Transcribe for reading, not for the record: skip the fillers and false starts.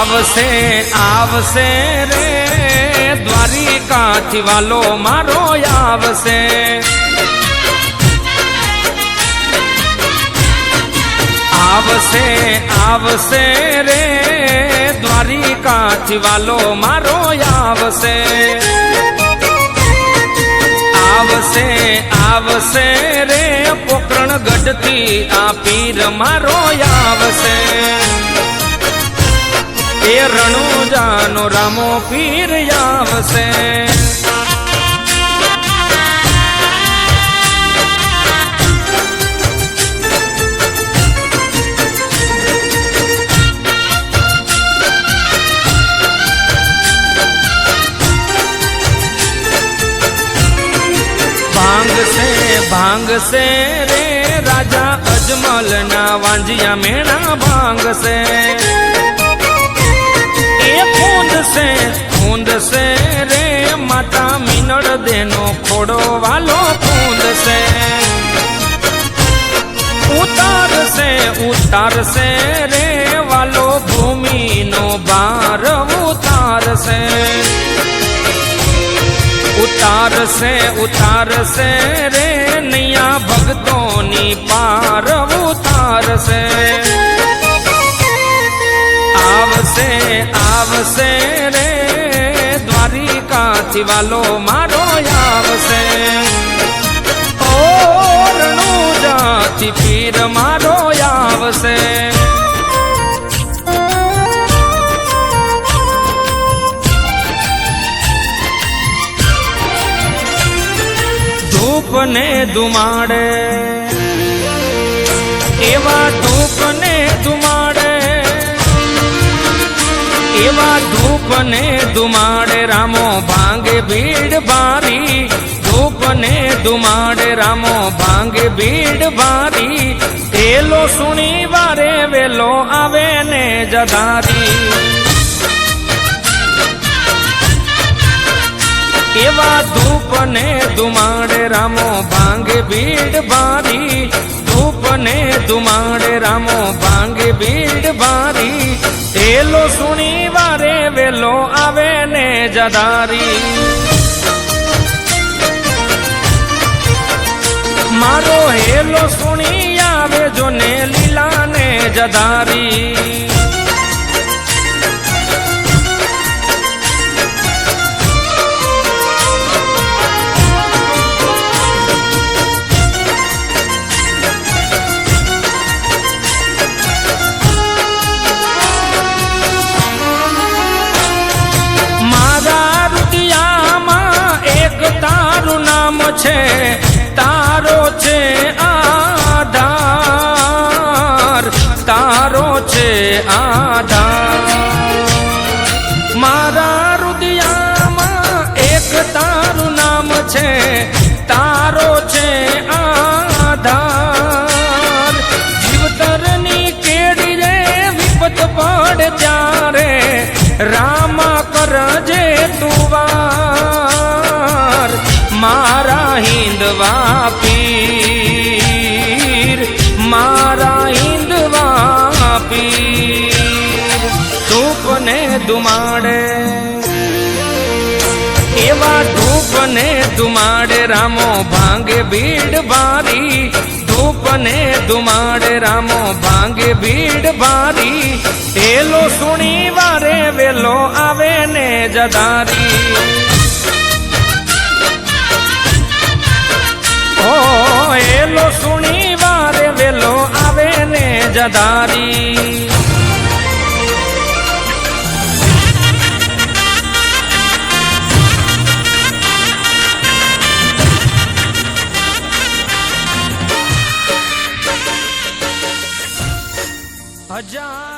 आवसे आवसे रे द्वारिकाथी वालो मारो आवसे आवसे आवसे रे द्वारिकाथी वालो मारो आवसे आवसे आवसे रे पोकरणगढ़थी आ पीर मारो आवसे ए रણુજાનો રામો પીર આવશે ભાંગશે રે રાજા અજમલના વાંજિયા મેણા ભાંગશે खूंद से रे माता मीनड़ देनो खोड़ो वालो खूंद से उतार से रे वालो भूमि नो बार उतार से रे नैया भक्तों नी पार उतार से आवसे आवसे रे द्वारिकाथी वालो मारो आवसे ओ रણુજાથી पीर मारो आवसे धूप ने धुमाड़े एवा धूप ने धुमाड़े एवा धूप ने धुमाड़े रामो भांगे भीड़ भारी धूप ने धुमाड़े रामो भांगे भीड़ भारी एलो सुनी वारे वेलो आवे ने जदारी एवा धूप ने धुमाड़े रामो भांगे भीड़ भारी धूप ने धुमाड़े रामो भांगे भीड़ भारी एलो सुनी वारे वेलो आवे ने जदारी मारो हेलो सुनी आवे जो ने लीला ने जदारी छे तारो छे आधार तारो छे आधार मारा रुदियामा एक तारू नाम छे तारो छे आधार जीवतरनी केड़ी रे विपत पड़े त्यारे रामा करजे तुवार मारा हिंदवा पीर मारा हिंदवा पीर धूप ने धुमाड़े एवा धूप ने धुमाड़े रामो भांगे भीड़ भारी धूप ने धुमाड़े रामो भांगे भीड़ भारी एलो सुनी वारे वेलो आवे ने जदारी ओ एलो सुनी वारे वेलो आवे ने जदारी हजार